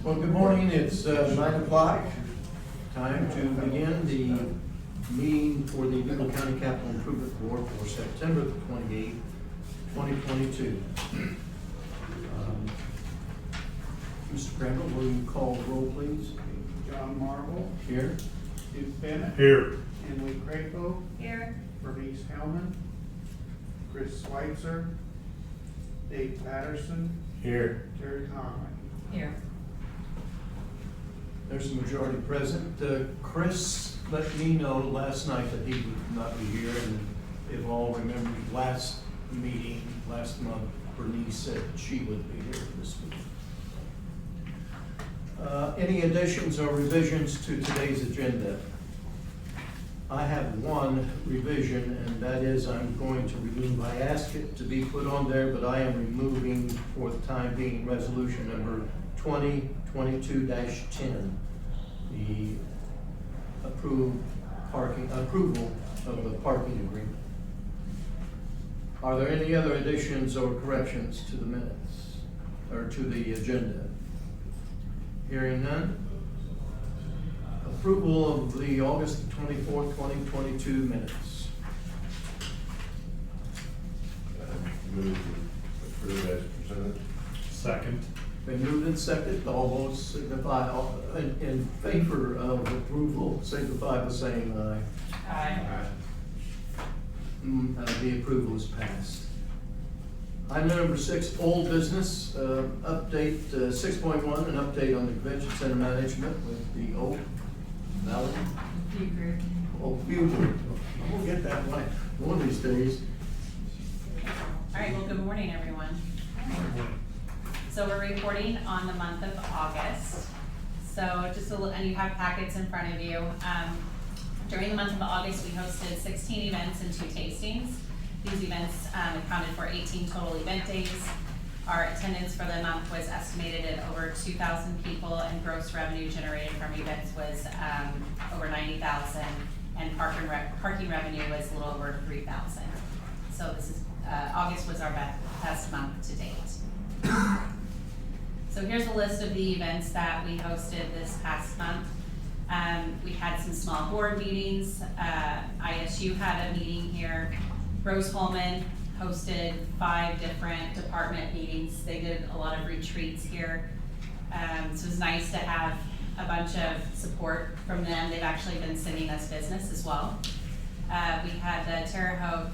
Well, good morning. It's 9 o'clock. Time to begin the meeting for the Eagle County Capital Improvement Board for September the 28th, 2022. Mr. Crandall, will you call the roll, please? John Marble. Here. Duke Bennett. Here. Emily Crapo. Here. Bernice Hellman. Chris Schweitzer. Dave Patterson. Here. Terry Conley. Here. There's a majority present. Chris let me know last night that he would not be here, and if all remember last meeting, last month, Bernice said she would be here for this meeting. Any additions or revisions to today's agenda? I have one revision, and that is I'm going to remove, I asked it to be put on there, but I am removing for the time being resolution number 2022-10, the approval of the parking agreement. Are there any other additions or corrections to the minutes or to the agenda? Hearing none. Approval of the August 24th, 2022 minutes. Move to approve as presented. Second. Been moved and seconded. All those signify in favor of approval, signify by saying aye. Aye. The approval is passed. Item number 6, old business, update 6.1, an update on the convention center management with the Oak Valley. You group. Oak View Group. We'll get that right one of these days. All right, well, good morning, everyone. So we're reporting on the month of August. So just a little, and you have packets in front of you. During the month of August, we hosted 16 events and 2 tastings. These events accounted for 18 total event days. Our attendance for the month was estimated at over 2,000 people, and gross revenue generated from events was over 90,000, and parking revenue was a little over 3,000. So this is August was our best month to date. So here's a list of the events that we hosted this past month. We had some small board meetings. ISU had a meeting here. Rose Holman hosted 5 different department meetings. They did a lot of retreats here. So it was nice to have a bunch of support from them. They've actually been sending us business as well. We had the Terre Haute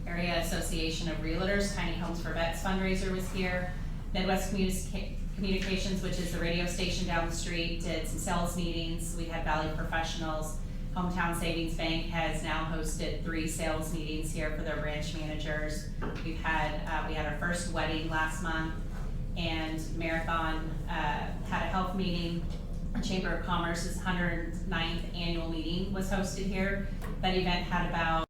Area Association of Realtors Tiny Homes for Vets fundraiser was here. Midwest Communications, which is the radio station down the street, did some sales meetings. We had Valley Professionals. Hometown Savings Bank has now hosted 3 sales meetings here for their branch managers. We had our first wedding last month, and Marathon had a health meeting. The Chamber of Commerce's 109th annual meeting was hosted here. That event had about,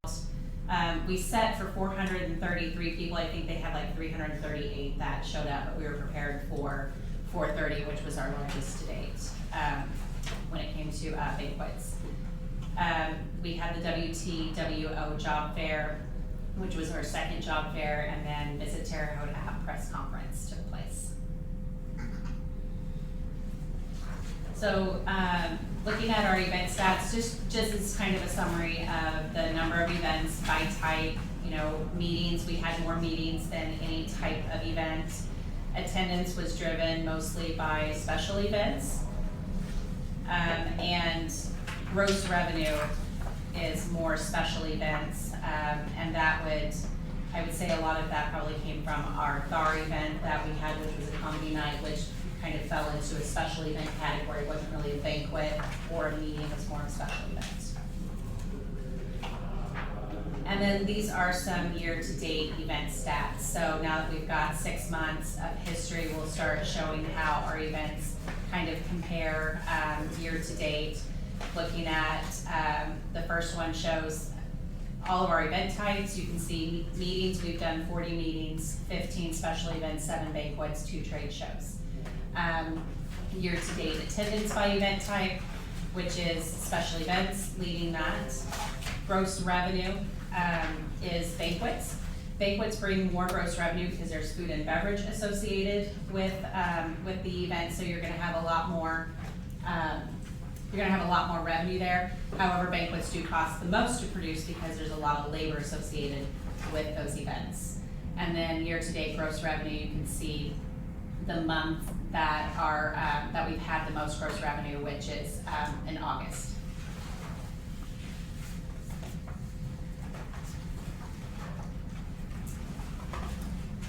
we set for 433 people. I think they had like 338 that showed up, but we were prepared for 430, which was our largest to date when it came to banquets. We had the WTWO job fair, which was our second job fair, and then Visit Terre Haute press conference took place. So looking at our event stats, just as kind of a summary of the number of events by type, meetings, we had more meetings than any type of event. Attendance was driven mostly by special events, and gross revenue is more special events, and I would say a lot of that probably came from our THAR event that we had, which was a comedy night, which kind of fell into a special event category. It wasn't really a banquet or a meeting, it was more of a special event. And then these are some year-to-date event stats. So now that we've got 6 months of history, we'll start showing how our events kind of compare year-to-date. Looking at the first one shows all of our event types. You can see meetings. We've done 40 meetings, 15 special events, 7 banquets, 2 trade shows. Year-to-date attendance by event type, which is special events, leading that. Gross revenue is banquets. Banquets bring more gross revenue because there's food and beverage associated with the event, so you're gonna have a lot more, revenue there. However, banquets do cost the most to produce because there's a lot of labor associated with those events. And then year-to-date gross revenue, you can see the month that we've had the most gross revenue, which is in August.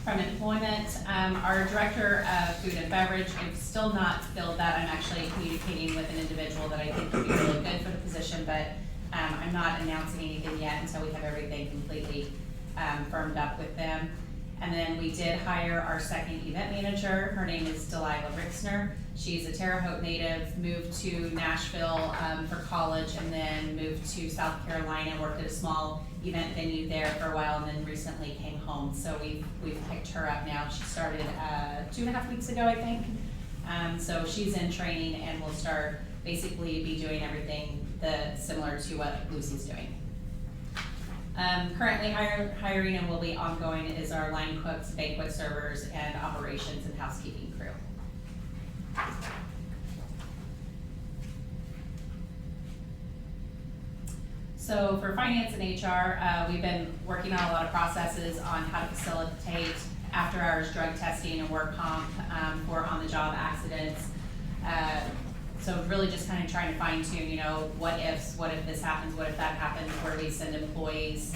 From employment, our director of food and beverage, I've still not filled that. I'm actually communicating with an individual that I think would be really good for the position, but I'm not announcing anything yet until we have everything completely firmed up with them. And then we did hire our second event manager. Her name is Delilah Rixner. She's a Terre Haute native, moved to Nashville for college, and then moved to South Carolina, worked at a small event venue there for a while, and then recently came home. So we've picked her up now. She started 2.5 weeks ago, I think. So she's in training and will start basically be doing everything similar to what Lucy's doing. Currently hiring and will be ongoing is our line cooks, banquet servers, and operations and housekeeping crew. So for finance and HR, we've been working on a lot of processes on how to facilitate after-hours drug testing and work comp for on-the-job accidents. So really just kind of trying to fine tune, you know, what if this happens, what if that happens, where we send employees.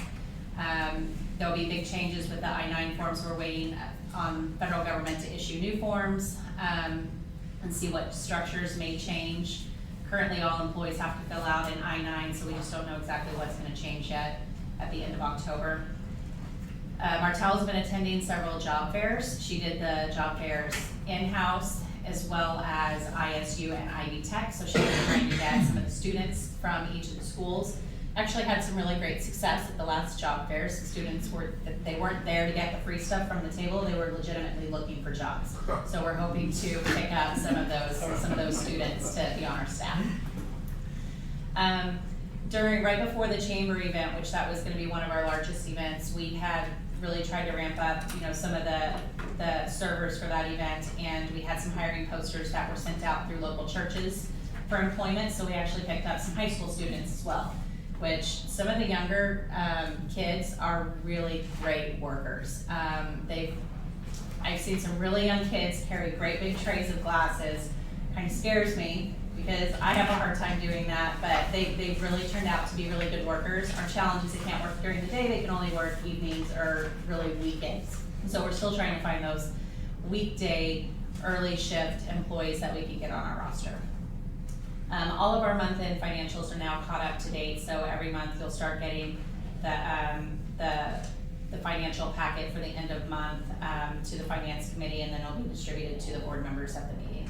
There'll be big changes with the I-9 forms. We're waiting on federal government to issue new forms and see what structures may change. Currently, all employees have to fill out an I-9, so we just don't know exactly what's going to change yet at the end of October. Martel's been attending several job fairs. She did the job fairs in-house as well as ISU and Ivy Tech, so she was trying to get some of the students from each of the schools. Actually had some really great success at the last job fairs. The students they weren't there to get the free stuff from the table, they were legitimately looking for jobs. So we're hoping to pick up some of those students to be on our staff. Right before the chamber event, which that was gonna be one of our largest events, we had really tried to ramp up, you know, some of the servers for that event, and we had some hiring posters that were sent out through local churches for employment, so we actually picked up some high school students as well, which some of the younger kids are really great workers. I've seen some really young kids carry great big trays of glasses. Kind of scares me because I have a hard time doing that, but they've really turned out to be really good workers. Our challenge is they can't work during the day, they can only work evenings or really weekends. So we're still trying to find those weekday, early shift employees that we can get on our roster. All of our month-end financials are now caught up to date, so every month you'll start getting the financial packet for the end of month to the finance committee, and then it'll be distributed to the board members at the meeting.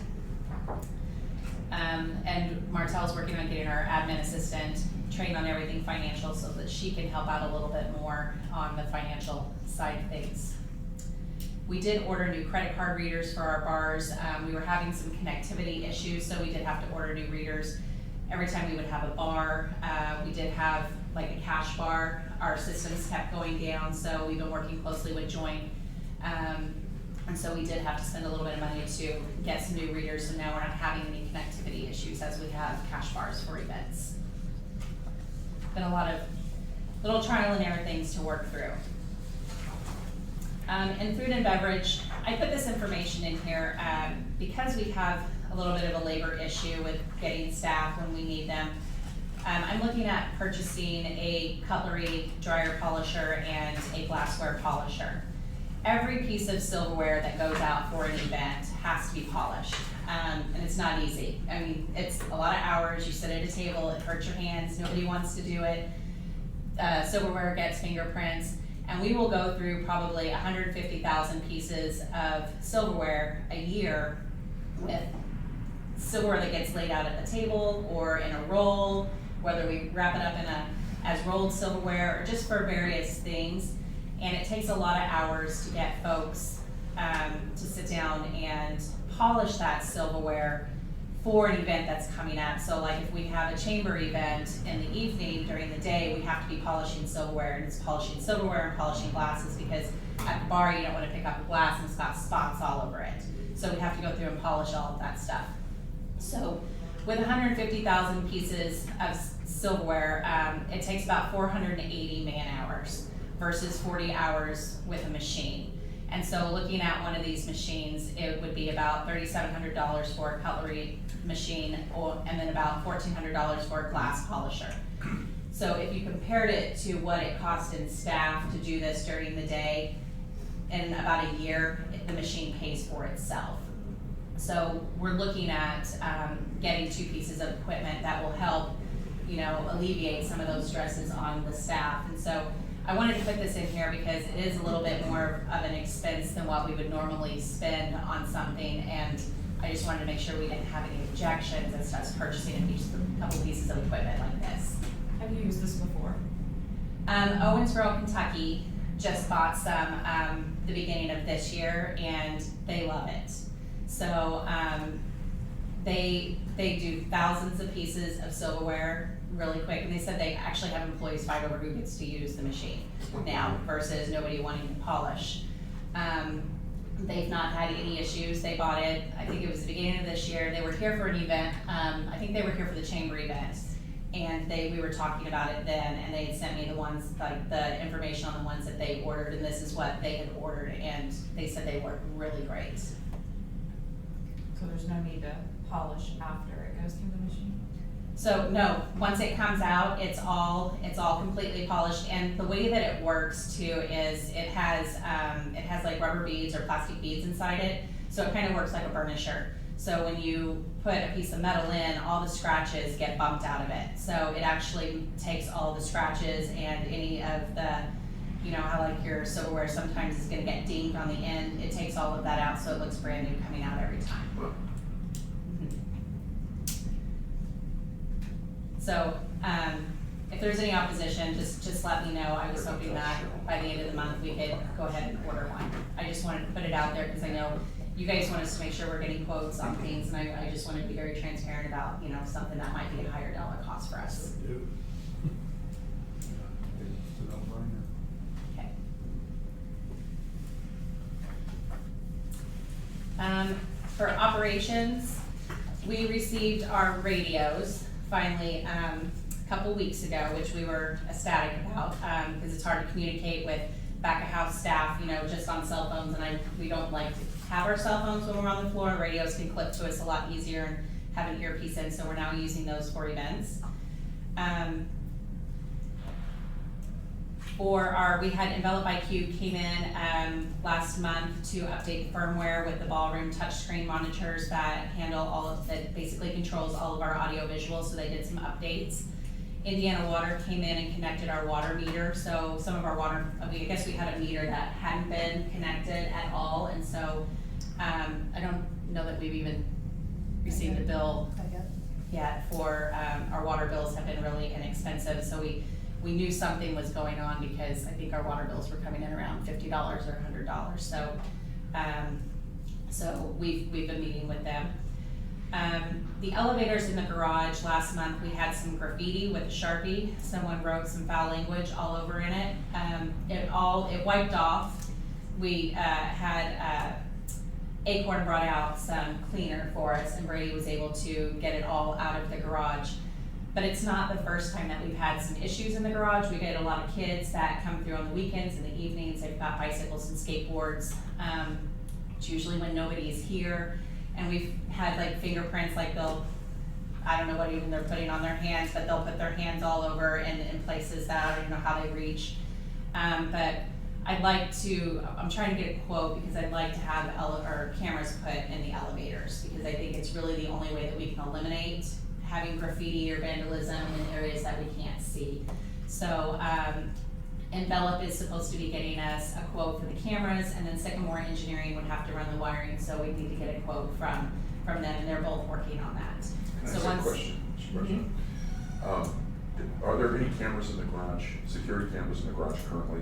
And Martel's working on getting our admin assistant trained on everything financial so that she can help out a little bit more on the financial side of things. We did order new credit card readers for our bars. We were having some connectivity issues, so we did have to order new readers. Every time we would have a bar, we did have like a cash bar, our systems kept going down, so we've been working closely with Joint. And so we did have to spend a little bit of money to get some new readers, so now we're not having any connectivity issues as we have cash bars for events. Been a lot of little trial and error things to work through. In food and beverage, I put this information in here because we have a little bit of a labor issue with getting staff when we need them. I'm looking at purchasing a cutlery dryer polisher and a glassware polisher. Every piece of silverware that goes out for an event has to be polished, and it's not easy. I mean, it's a lot of hours, you sit at a table, it hurts your hands, nobody wants to do it. Silverware gets fingerprints, and we will go through probably 150,000 pieces of silverware a year with silverware that gets laid out at the table or in a roll, whether we wrap it up in as rolled silverware or just for various things. And it takes a lot of hours to get folks to sit down and polish that silverware for an event that's coming up. So like if we have a chamber event in the evening, during the day, we have to be polishing silverware, and it's polishing silverware and polishing glasses, because at the bar, you don't wanna pick up a glass and it's got spots all over it. So we have to go through and polish all of that stuff. So with 150,000 pieces of silverware, it takes about 480 man hours versus 40 hours with a machine. And so looking at one of these machines, it would be about $3,700 for a cutlery machine, and then about $1,400 for a glass polisher. So if you compared it to what it cost in staff to do this during the day, in about a year, the machine pays for itself. So we're looking at getting 2 pieces of equipment that will help, alleviate some of those stresses on the staff. And so I wanted to put this in here because it is a little bit more of an expense than what we would normally spend on something, and I just wanted to make sure we didn't have any objections as to us purchasing a couple pieces of equipment like this. Have you used this before? Owensboro, Kentucky just bought some the beginning of this year, and they love it. So they do thousands of pieces of silverware really quick, and they said they actually have employees fight over who gets to use the machine now versus nobody wanting to polish. They've not had any issues. They bought it, I think it was the beginning of this year. They were here for an event. I think they were here for the chamber event, and we were talking about it then, and they had sent me the ones, like the information on the ones that they ordered, and this is what they had ordered, and they said they work really great. So there's no need to polish after it goes through the machine? So no, once it comes out, it's all completely polished, and the way that it works too is it has like rubber beads or plastic beads inside it, so it kind of works like a burnisher. So when you put a piece of metal in, all the scratches get bumped out of it. So it actually takes all the scratches and any of the, how like your silverware sometimes is gonna get dinged on the end, it takes all of that out so it looks brand new coming out every time. So, if there's any opposition, just let me know. I was hoping that by the end of the month, we could go ahead and order one. I just wanted to put it out there because I know you guys want us to make sure we're getting quotes on things, and I just wanted to be very transparent about, something that might be a higher dollar cost for us. Okay. For operations, we received our radios finally a couple weeks ago, which we were ecstatic about, because it's hard to communicate with back of house staff, just on cell phones, and we don't like to have our cell phones when we're on the floor. Radios can clip to us a lot easier and have an earpiece in, so we're now using those for events. We had Envelop IQ came in last month to update the firmware with the ballroom touchscreen monitors that that basically controls all of our audio visuals, so they did some updates. Indiana Water came in and connected our water meter, so some of our water, I guess we had a meter that hadn't been connected at all, and so I don't know that we've even received a bill yet for, our water bills have been really inexpensive, so we knew something was going on because I think our water bills were coming in around $50 or $100. So we've been meeting with them. The elevators in the garage, last month we had some graffiti with a Sharpie. Someone wrote some foul language all over in it. It wiped off. We had Acorn brought out some cleaner for us, and Brady was able to get it all out of the garage. But it's not the first time that we've had some issues in the garage. We get a lot of kids that come through on the weekends and the evenings. They've got bicycles and skateboards. It's usually when nobody's here. And we've had like fingerprints, like I don't know what even they're putting on their hands, but they'll put their hands all over in places that I don't even know how they reach. But I'm trying to get a quote because I'd like to have cameras put in the elevators, because I think it's really the only way that we can eliminate having graffiti or vandalism in areas that we can't see. So Envelop is supposed to be getting us a quote for the cameras, and then Sycamore Engineering would have to run the wiring, so we need to get a quote from them, and they're both working on that. Can I ask a question, Mr. President? Are there any cameras in the garage, security cameras in the garage currently?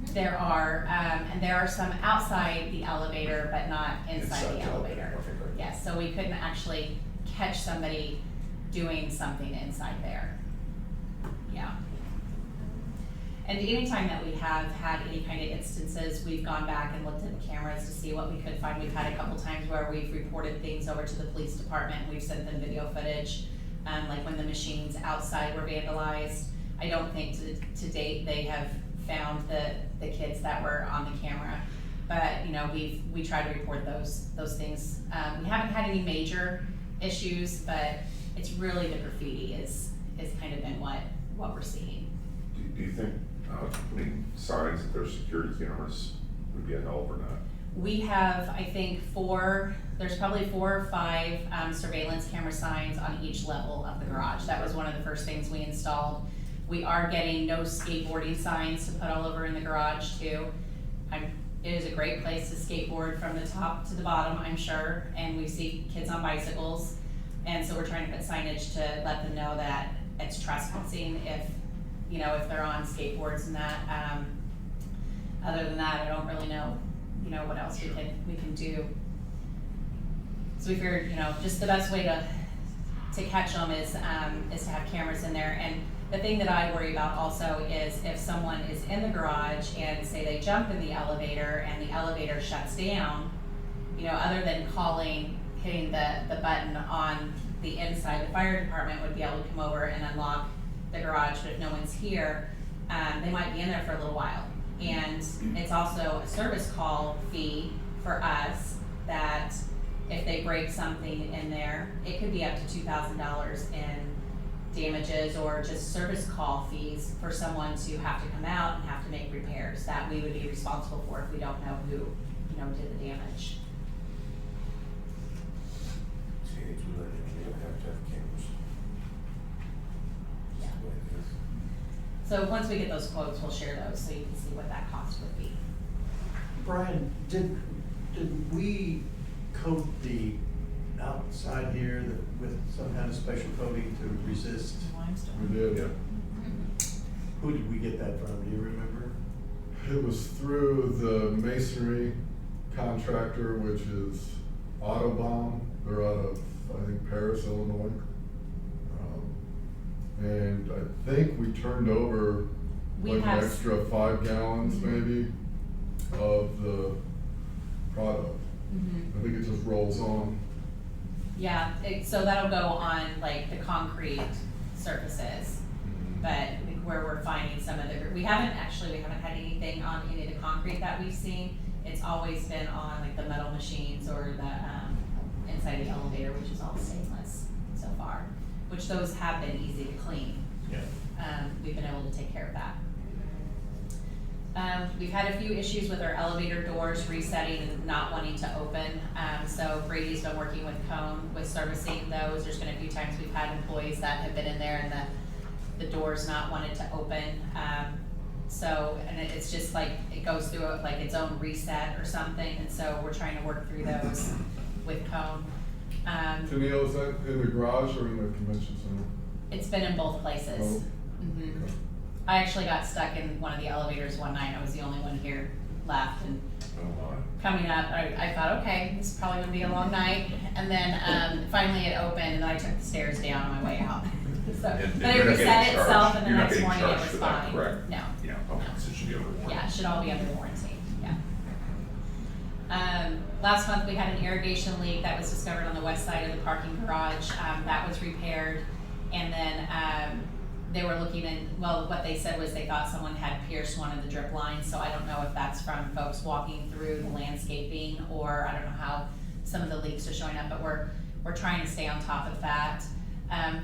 There are, and there are some outside the elevator, but not inside the elevator. Okay, great. Yes, so we couldn't actually catch somebody doing something inside there. Yeah. And anytime that we have had any kind of instances, we've gone back and looked at the cameras to see what we could find. We've had a couple times where we've reported things over to the police department. We've sent them video footage, like when the machines outside were vandalized. I don't think to date they have found the kids that were on the camera. But, you know, we try to report those things. We haven't had any major issues, but it's really the graffiti is kind of been what we're seeing. Do you think putting signs that there's security cameras would be a help or not? We have, I think, there's probably 4 or 5 surveillance camera signs on each level of the garage. That was one of the first things we installed. We are getting no skateboarding signs to put all over in the garage too. It is a great place to skateboard from the top to the bottom, I'm sure, and we see kids on bicycles. And so we're trying to put signage to let them know that it's trespassing if they're on skateboards and that. Other than that, I don't really know, what else we can do. So we figured, just the best way to catch them is to have cameras in there. And the thing that I worry about also is if someone is in the garage and say they jump in the elevator and the elevator shuts down, other than hitting the button on the inside, the fire department would be able to come over and unlock the garage, but if no one's here, they might be in there for a little while. And it's also a service call fee for us that if they break something in there, it could be up to $2,000 in damages or just service call fees for someone to have to come out and have to make repairs that we would be responsible for if we don't know who, did the damage. So once we get those quotes, we'll share those so you can see what that cost would be. Brian, did we coat the outside here with some kind of special coating to resist? Limestone. We did. Yeah. Who did we get that from? Do you remember? It was through the masonry contractor, which is Autobahn. They're out of, I think, Paris, Illinois. And I think we turned over an extra 5 gallons maybe of the product. I think it just rolls on. Yeah, so that'll go on like the concrete surfaces, but where we're finding some of we haven't had anything on any of the concrete that we've seen. It's always been on like the metal machines or the inside the elevator, which is all stainless so far, which those have been easy to clean. Yeah. We've been able to take care of that. We've had a few issues with our elevator doors resetting and not wanting to open. So Brady's been working with Cone with servicing those. There's been a few times we've had employees that have been in there and the door's not wanted to open. And it's just like, it goes through like its own reset or something. And so we're trying to work through those with Cone. Tennille, is that in the garage or in the convention center? It's been in both places. Oh, Mhm. okay. I actually got stuck in one of the elevators one night. I was the only one here left, and coming up, I thought, okay, this is probably gonna be a long night. And then finally it opened, and then I took the stairs down on my way out. So, And but it you're not reset getting charged. itself, and the You're not next getting morning it charged was for that, fine. correct? No. Yeah, okay, so it should be under warranty. Yeah, it should all be under warranty. Yeah. Last month we had an irrigation leak that was discovered on the west side of the parking garage. That was repaired, and then they were looking in, what they said was they thought someone had pierced one of the drip lines, so I don't know if that's from folks walking through the landscaping, or I don't know how some of the leaks are showing up, but we're trying to stay on top of that.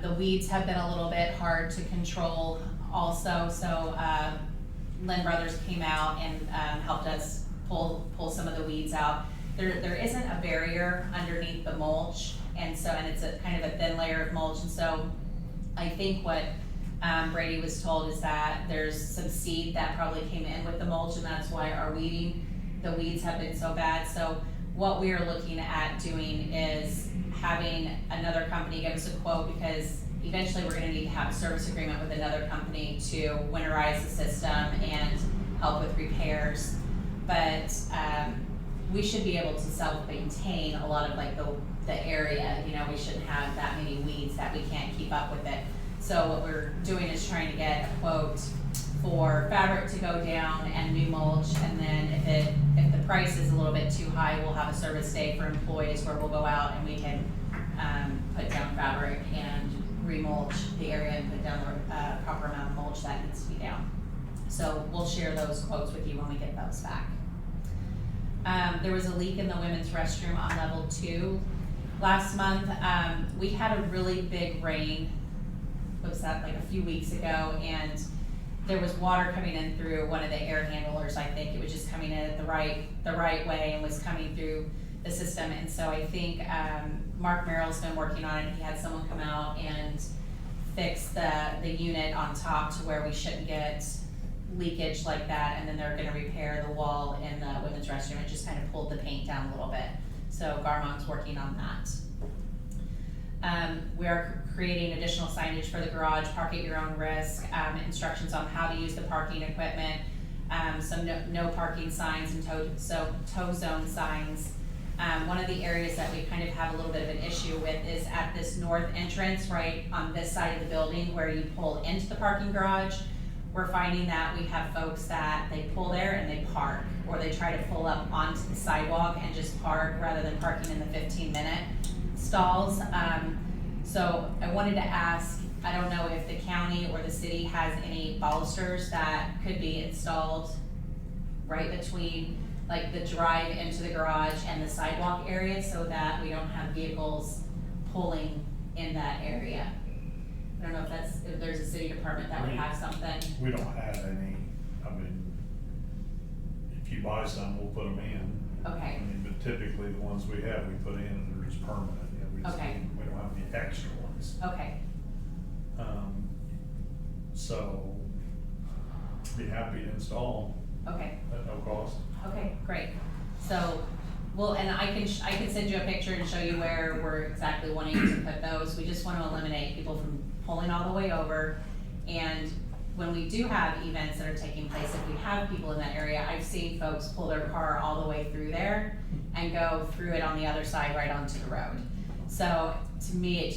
The weeds have been a little bit hard to control also, so Lynn Brothers came out and helped us pull some of the weeds out. There isn't a barrier underneath the mulch, and it's a kind of a thin layer of mulch, and so I think what Brady was told is that there's some seed that probably came in with the mulch, and that's why the weeds have been so bad. So what we are looking at doing is having another company give us a quote, because eventually we're gonna need to have a service agreement with another company to winterize the system and help with repairs. But we should be able to self-maintain a lot of like the the area, you know, we shouldn't have that many weeds that we can't keep up with it. So what we're doing is trying to get a quote for fabric to go down and new mulch, and then if the price is a little bit too high, we'll have a service day for employees where we'll go out and we can put down fabric and remulch the area and put down the proper amount of mulch that needs to be down. So we'll share those quotes with you when we get those back. There was a leak in the women's restroom on level 2 last month. We had a really big rain, what was that, like a few weeks ago, and there was water coming in through one of the air handlers. I think it was just coming in at the right way and was coming through the system. And so I think Mark Merrill's been working on it. He had someone come out and fix the unit on top to where we shouldn't get leakage like that, and then they're gonna repair the wall in the women's restroom. It just kind of pulled the paint down a little bit. So Garmont's working on that. We are creating additional signage for the garage, park at your own risk, instructions on how to use the parking equipment, some no parking signs and tow zone signs. One of the areas that we kind of have a little bit of an issue with is at this north entrance, right on this side of the building where you pull into the parking garage. We're finding that we have folks that they pull there and they park, or they try to pull up onto the sidewalk and just park rather than parking in the 15-minute stalls. So I wanted to ask, I don't know if the county or the city has any balusters that could be installed right between like the drive into the garage and the sidewalk area so that we don't have vehicles pulling in that area. I don't know if there's a city department that would have something. We don't have any. I mean, if you buy some, we'll put them in. Okay. I mean, but typically the ones we have, we put in and they're just permanent. You know, we just, Okay. we don't have any extra ones. Okay, So be happy to install okay, at no cost. okay, great. So, and I can send you a picture and show you where we're exactly wanting to put those. We just want to eliminate people from pulling all the way over. And when we do have events that are taking place, if we have people in that area, I've seen folks pull their car all the way through there and go through it on the other side right onto the road. So to me, it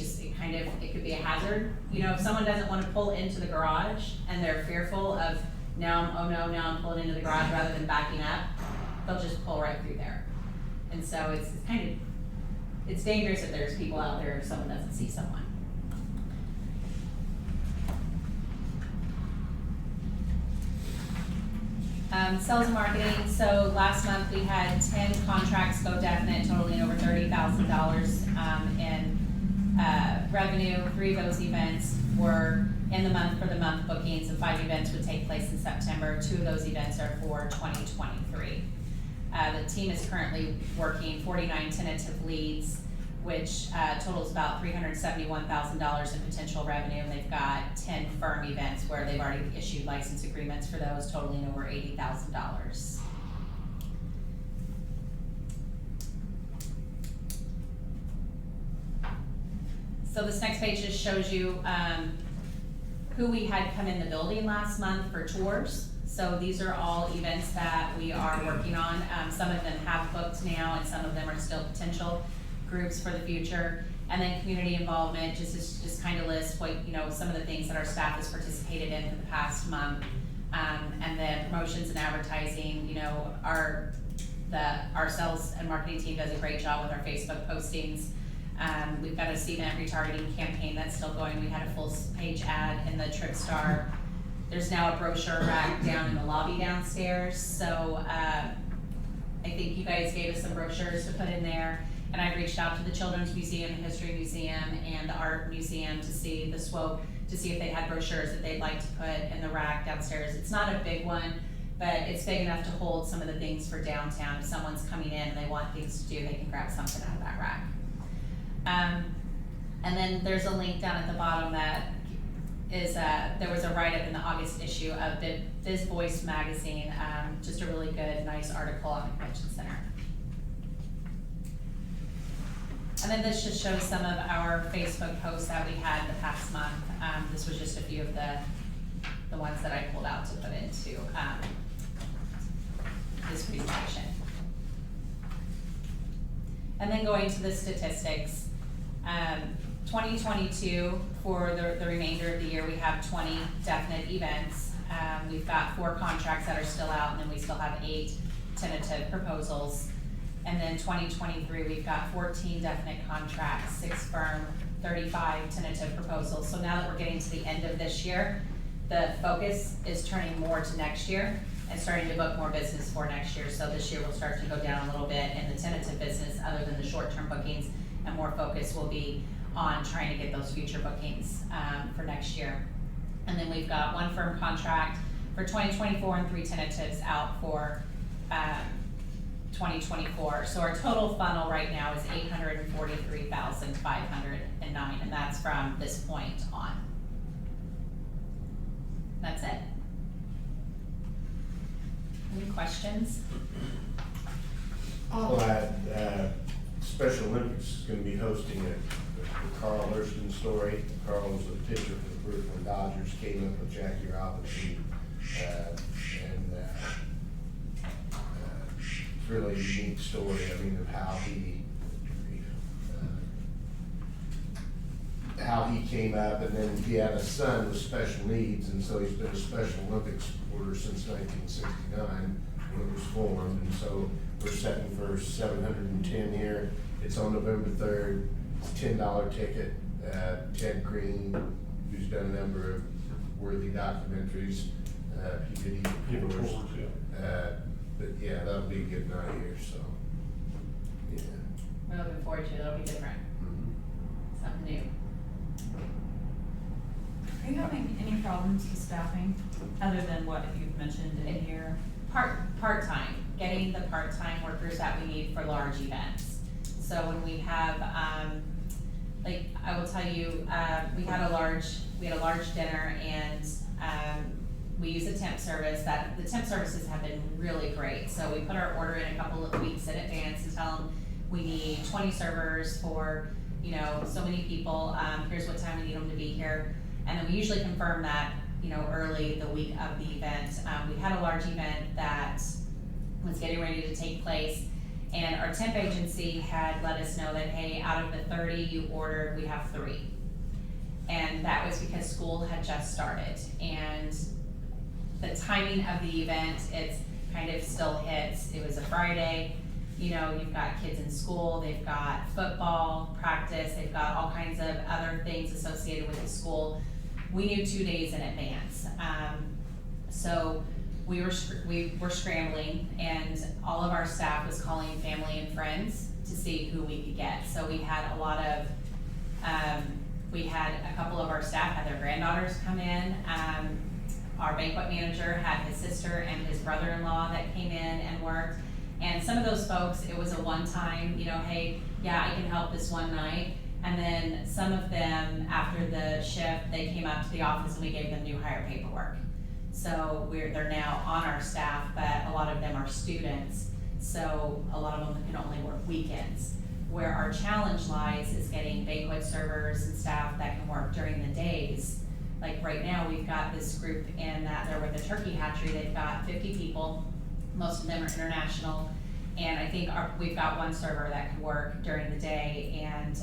could be a hazard. You know, if someone doesn't want to pull into the garage and they're fearful of now I'm pulling into the garage rather than backing up, they'll just pull right through there. And so it's dangerous if there's people out there if someone doesn't see someone. Sales and marketing, so last month we had 10 contracts go definite, totaling over $30,000 in revenue. 3 of those events were in the month for the month bookings, and 5 events would take place in September. 2 of those events are for 2023. The team is currently working 49 tentative leads, which totals about $371,000 in potential revenue, and they've got 10 firm events where they've already issued license agreements for those, totaling over $80,000. So this next page just shows you who we had come in the building last month for tours. So these are all events that we are working on. Some of them have booked now, and some of them are still potential groups for the future. And then community involvement, just kind of list what, you know, some of the things that our staff has participated in for the past month. And then promotions and advertising, you know, our sales and marketing team does a great job with our Facebook postings. We've got a cement retargeting campaign that's still going. We had a full page ad in the TripStar. There's now a brochure rack down in the lobby downstairs. So I think you guys gave us some brochures to put in there. And I reached out to the Children's Museum, the History Museum, and the Art Museum to see the SWOPE, to see if they had brochures that they'd like to put in the rack downstairs. It's not a big one, but it's big enough to hold some of the things for downtown. If someone's coming in and they want things to do, they can grab something out of that rack. And then there's a link down at the bottom that is, there was a write-up in the August issue of Biz Voice magazine, just a really good, nice article on the convention center. And then this just shows some of our Facebook posts that we had the past month. This was just a few of the ones that I pulled out to put into this presentation. And then going to the statistics, 2022, for the remainder of the year, we have 20 definite events. We've got 4 contracts that are still out, and then we still have 8 tentative proposals. And then 2023, we've got 14 definite contracts, 6 firm, 35 tentative proposals. So now that we're getting to the end of this year, the focus is turning more to next year and starting to book more business for next year. So this year will start to go down a little bit in the tentative business other than the short-term bookings, and more focus will be on trying to get those future bookings for next year. And then we've got 1 firm contract for 2024 and 3 tentatives out for 2024. So our total funnel right now is 843,509, and that's from this point on. That's it. Any questions? I'll add, Special Olympics is gonna be hosting the Carl Erskine story. Carl was a pitcher for the Brooklyn Dodgers, came up with Jackie Robinson, it's really a unique story, I mean, of how he came up, and then he had a son with special needs, and so he's been a Special Olympics supporter since 1969 when it was formed, and so we're setting for 710 here. It's on November 3rd. It's a $10 ticket. Ted Green, who's done a number of worthy documentaries, he did even tours. But yeah, that'll be a good night here, so, yeah. We're looking forward to it. It'll be different. Something new. Are you having any problems with staffing, other than what you've mentioned in here? Part-time, getting the part-time workers that we need for large events. So when we have, like, I will tell you, we had a large dinner, and, we use a temp service. That the temp services have been really great. So we put our order in a couple of weeks in advance and tell them we need 20 servers for, you know, so many people. Here's what time we need them to be here. And then we usually confirm that, you know, early the week of the event. We had a large event that was getting ready to take place, and our temp agency had let us know that, hey, out of the 30 you ordered, we have 3. And that was because school had just started, and the timing of the event, it's kind of still hits. It was a Friday, you know, you've got kids in school, they've got football practice, they've got all kinds of other things associated with the school. We knew 2 days in advance. So we were scrambling, and all of our staff was calling family and friends to see who we could get. So we had a lot of, we had a couple of our staff had their granddaughters come in. Our banquet manager had his sister and his brother-in-law that came in and worked. And some of those folks, it was a one-time, you know, hey, yeah, I can help this one night. And then some of them, after the shift, they came up to the office and we gave them new hire paperwork. So they're now on our staff, but a lot of them are students. So a lot of them can only work weekends. Where our challenge lies is getting banquet servers and staff that can work during the days. Like right now, we've got this group in that they're with the turkey hatchery. They've got 50 people. Most of them are international. And I think we've got 1 server that can work during the day, and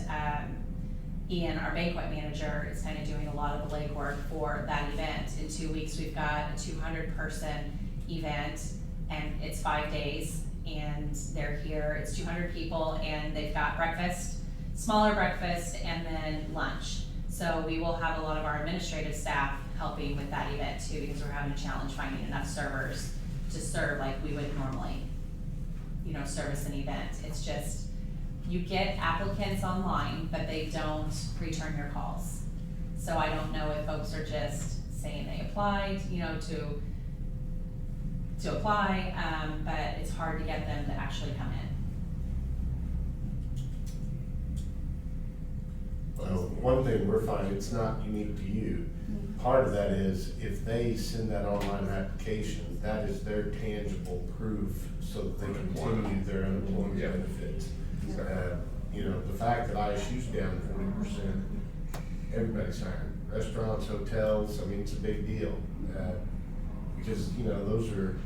Ian, our banquet manager, is kind of doing a lot of the legwork for that event. In 2 weeks, we've got a 200-person event, and it's 5 days, and they're here. It's 200 people, and they've got breakfast, smaller breakfast, and then lunch. So we will have a lot of our administrative staff helping with that event too, because we're having a challenge finding enough servers to serve like we would normally, you know, service an event. It's just, you get applicants online, but they don't return your calls. So I don't know if folks are just saying they applied, you know, to apply, but it's hard to get them to actually come in. Well, one thing we're finding, it's not unique to you. Part of that is if they send that online application, that is their tangible proof so that they can continue their unemployment benefits. You know, the fact that ISU's down 40%, everybody's hiring. Restaurants, hotels, I mean, it's a big deal. Because, you know, those are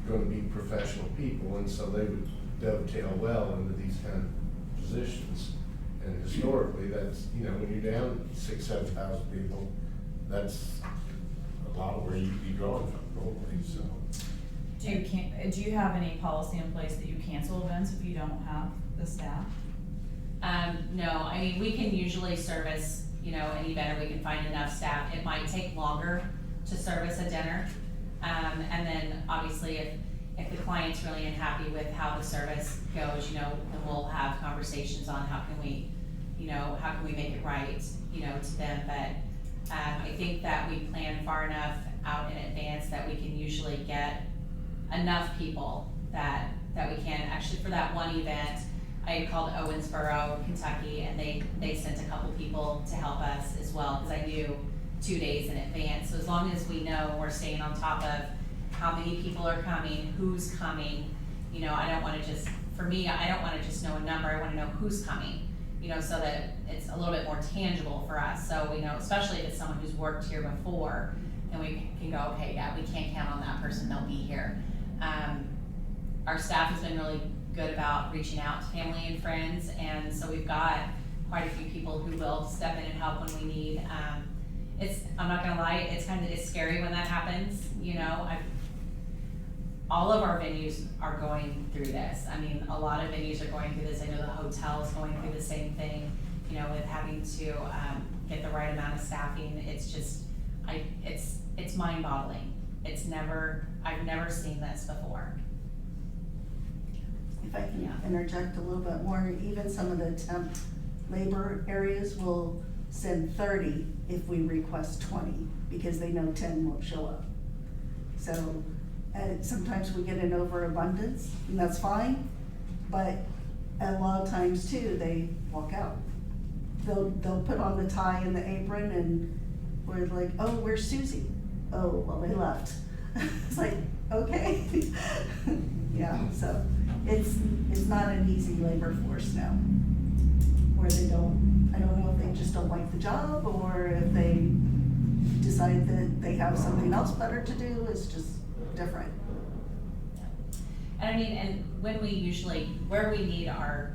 gonna be professional people, and so they would dovetail well into these kind of positions. And historically, that's, you know, when you're down 6,000-7,000 people, that's a lot of where you'd be drawing from normally, so. Do you have any policy in place that you cancel events if you don't have the staff? No, I mean, we can usually service, you know, an event, or we can find enough staff. It might take longer to service a dinner. And then obviously if the client's really unhappy with how the service goes, you know, then we'll have conversations on how can we make it right, you know, to them. But I think that we plan far enough out in advance that we can usually get enough people that we can. Actually, for that one event, I had called Owensboro, Kentucky, and they sent a couple people to help us as well, because I knew 2 days in advance. So as long as we know, we're staying on top of how many people are coming, who's coming. You know, I don't wanna just know a number, I wanna know who's coming, you know, so that it's a little bit more tangible for us. So we know, especially if it's someone who's worked here before, and we can go, okay, yeah, we can't count on that person, they'll be here. Our staff has been really good about reaching out to family and friends, and so we've got quite a few people who will step in and help when we need. I'm not gonna lie, it's scary when that happens, you know. All of our venues are going through this. I mean, a lot of venues are going through this. I know the hotel's going through the same thing, you know, with having to get the right amount of staffing. It's just, it's mind-boggling. I've never seen this before. If I can Yeah. interject a little bit more, even some of the temp labor areas will send 30 if we request 20, because they know 10 won't show up. So, sometimes we get an overabundance, and that's fine, but a lot of times too, they walk out. They'll put on the tie and the apron, and we're like, oh, where's Susie? Oh, well, they left. It's like, okay. Yeah, so it's not an easy labor force now, where I don't know if they just don't like the job, or if they decide that they have something else better to do. It's just different. And I mean, and when where we need our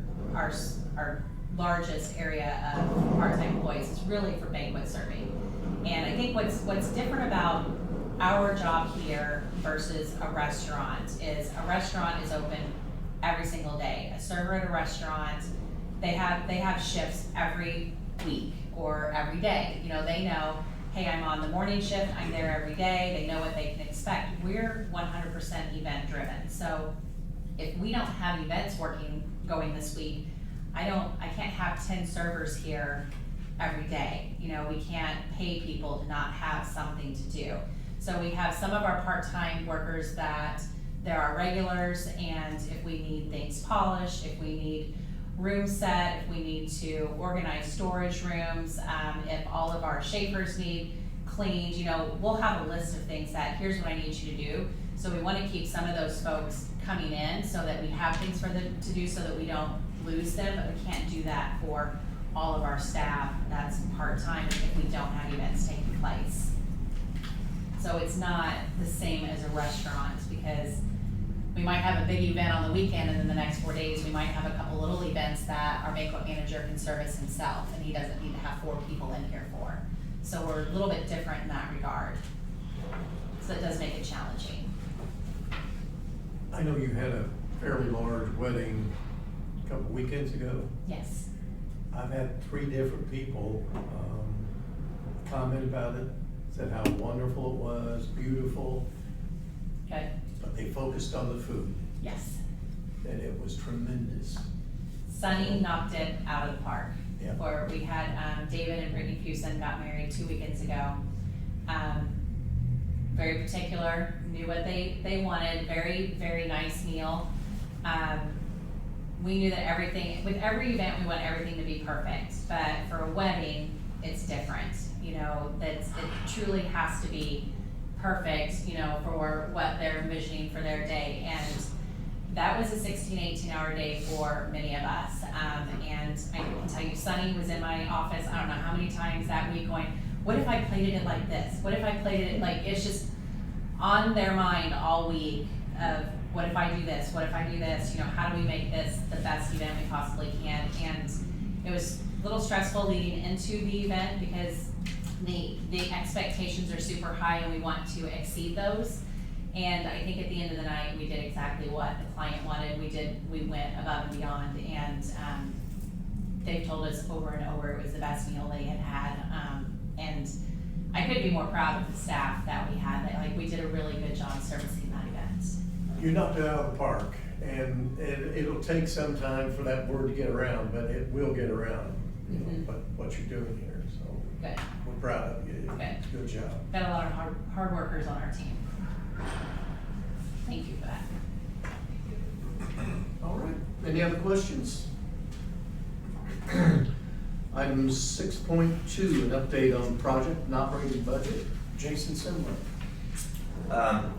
largest area of part-time employees is really for banquet serving. And I think what's different about our job here versus a restaurant is open every single day. A server at a restaurant, they have shifts every week or every day. You know, they know, hey, I'm on the morning shift, I'm there every day, they know what they can expect. We're 100% event driven. So if we don't have events going this week, I can't have 10 servers here every day. You know, we can't pay people to not have something to do. So we have some of our part-time workers that they're our regulars, and if we need things polished, if we need room set, if we need to organize storage rooms, if all of our shapers need cleaned, you know, we'll have a list of things that here's what I need you to do. So we want to keep some of those folks coming in so that we have things for them to do, so that we don't lose them, but we can't do that for all of our staff that's part-time if we don't have events taking place. So it's not the same as a restaurant, because we might have a big event on the weekend, and then the next 4 days we might have a couple little events that our banquet manager can service himself, and he doesn't need to have 4 people in here for. So we're a little bit different in that regard. So it does make it challenging. I know you had a fairly large wedding a couple weekends ago. Yes. I've had 3 different people comment about it, said how wonderful it was, beautiful, Good. but they focused on the food, Yes. that it was tremendous. Sunny knocked it out of the park. Yeah. Where we had David and Brittany Fusen got married 2 weekends ago. Very particular, knew what they wanted, very, very nice meal. We knew that with every event, we want everything to be perfect, but for a wedding, it's different. You know, it truly has to be perfect, you know, for what they're envisioning for their day. And that was a 16, 18-hour day for many of us. And I can tell you, Sunny was in my office, I don't know how many times that week going, what if I plated it like this? What if I plated it like, it's just on their mind all week of what if I do this, what if I do this, you know, how do we make this the best event we possibly can? And it was a little stressful leading into the event because the expectations are super high and we want to exceed those. And I think at the end of the night, we did exactly what the client wanted. We went above and beyond, and they've told us over and over it was the best meal they had had. And I couldn't be more proud of the staff that we had. Like, we did a really good job servicing that event. You knocked it out of the park, and it'll take some time for that word to get around, but it will get around, you know, what you're doing here, so. Good. We're proud of you. Good. Good job. Got a lot of hard workers on our team. Thank you for that. All right, any other questions? Item 6.2, an update on project and operating budget. Jason Simler.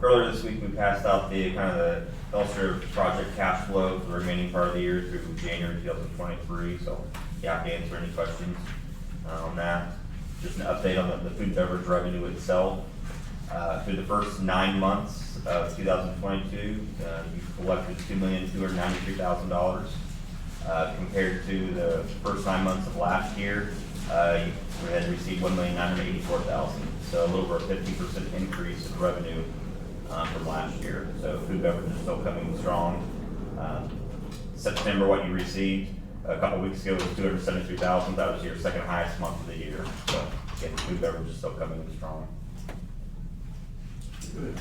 Earlier this week, we passed out the kind of the Ulster project cash flow for the remaining part of the year through January 2023. So, yeah, I can answer any questions on that. Just an update on the food and beverage revenue itself. Through the first 9 months of 2022, you've collected $2,293,000. Compared to the first 9 months of last year, you had received $1,984,000. So a little over a 50% increase in revenue from last year. So food and beverage is still coming strong. September, what you received a couple weeks ago was $273,000. That was your second highest month of the year. So again, food and beverage is still coming strong. Good.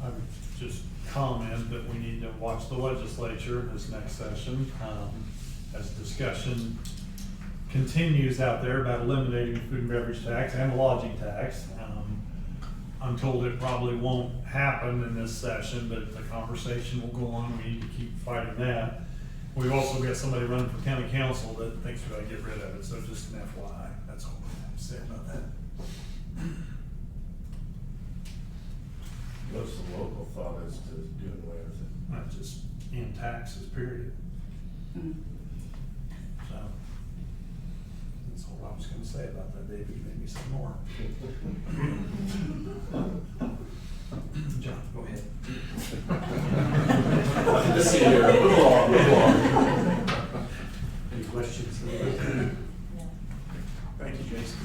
I would just comment that we need to watch the legislature this next session, as discussion continues out there about eliminating the food and beverage tax and the lodging tax. I'm told it probably won't happen in this session, but the conversation will go on. We need to keep fighting that. We've also got somebody running for county council that thinks we ought to get rid of it, so just an FYI, that's all I have to say about that. What's the local thought as to doing away with it? Not just in taxes, period. So, that's all I was gonna say about that, David, maybe some more. John, go ahead. This year, a little long. Any questions? Thank you, Jason.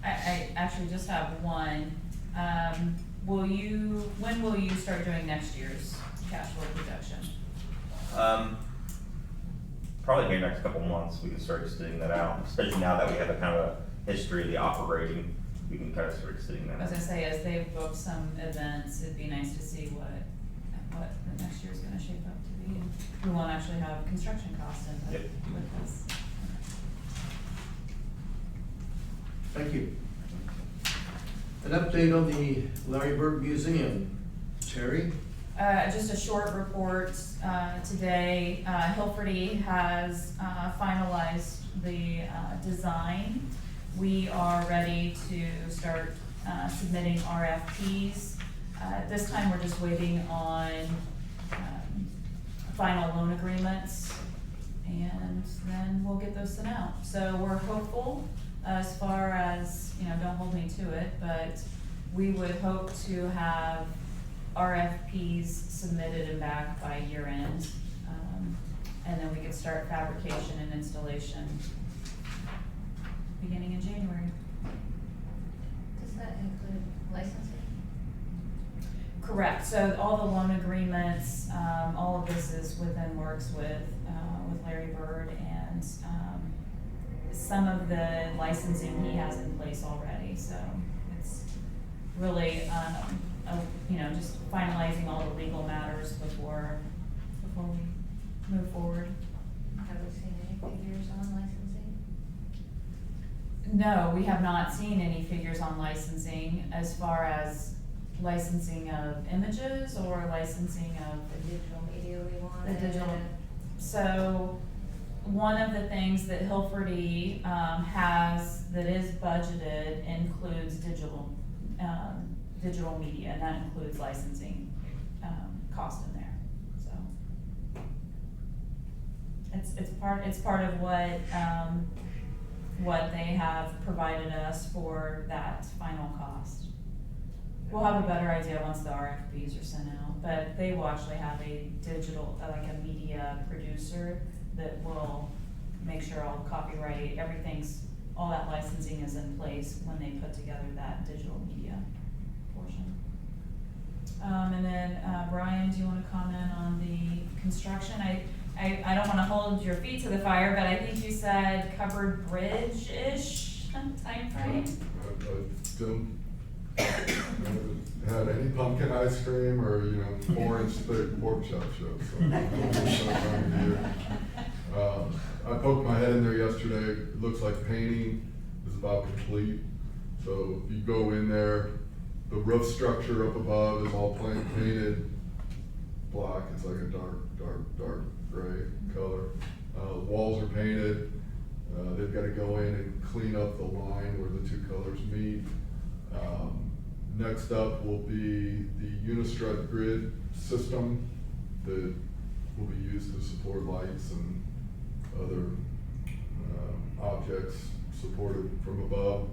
I actually just have one. When will you start doing next year's cash flow projection? Probably here next couple months, we can start extending that out, especially now that we have a kind of a history of the operating, we can kind of start extending that I was out. gonna say, as they've booked some events, it'd be nice to see what the next year's gonna shape up to be. We won't actually have construction costs in Yep. with this. Thank you. An update on the Larry Bird Museum. Terry? Just a short report, today, Hilferty has, finalized the, design. We are ready to start, submitting RFPs. At this time, we're just waiting on, final loan agreements, and then we'll get those sent out. So we're hopeful, as far as, don't hold me to it, but we would hope to have RFPs submitted and back by year end. And then we could start fabrication and installation beginning in January. Does that include licensing? Correct, so all the loan agreements, all of this is within works with Larry Bird, and, some of the licensing he has in place already, so it's really, just finalizing all the legal matters before we move forward. Have we seen any figures on licensing? No, we have not seen any figures on licensing as far as licensing of images or licensing of The digital media we want? the digital. So, one of the things that Hilferty, has that is budgeted includes digital media, and that includes licensing, cost in there, so. It's part of what they have provided us for that final cost. We'll have a better idea once the RFPs are sent out, but they will actually have a digital, like a media producer that will make sure all copyright, everything's, all that licensing is in place when they put together that digital media portion. And then, Brian, do you wanna comment on the construction? I don't wanna hold your feet to the fire, but I think you said covered bridge-ish timeframe? I haven't had any pumpkin ice cream or, 4-inch thick pork chop chips. So I poked my head in there yesterday. It looks like painting is about complete. So if you go in there, the roof structure up above is all painted black. It's like a dark gray color. The walls are painted. They've got to go in and clean up the line where the two colors meet. Next up will be the Unistrut grid system that will be used to support lights and other objects supported from above.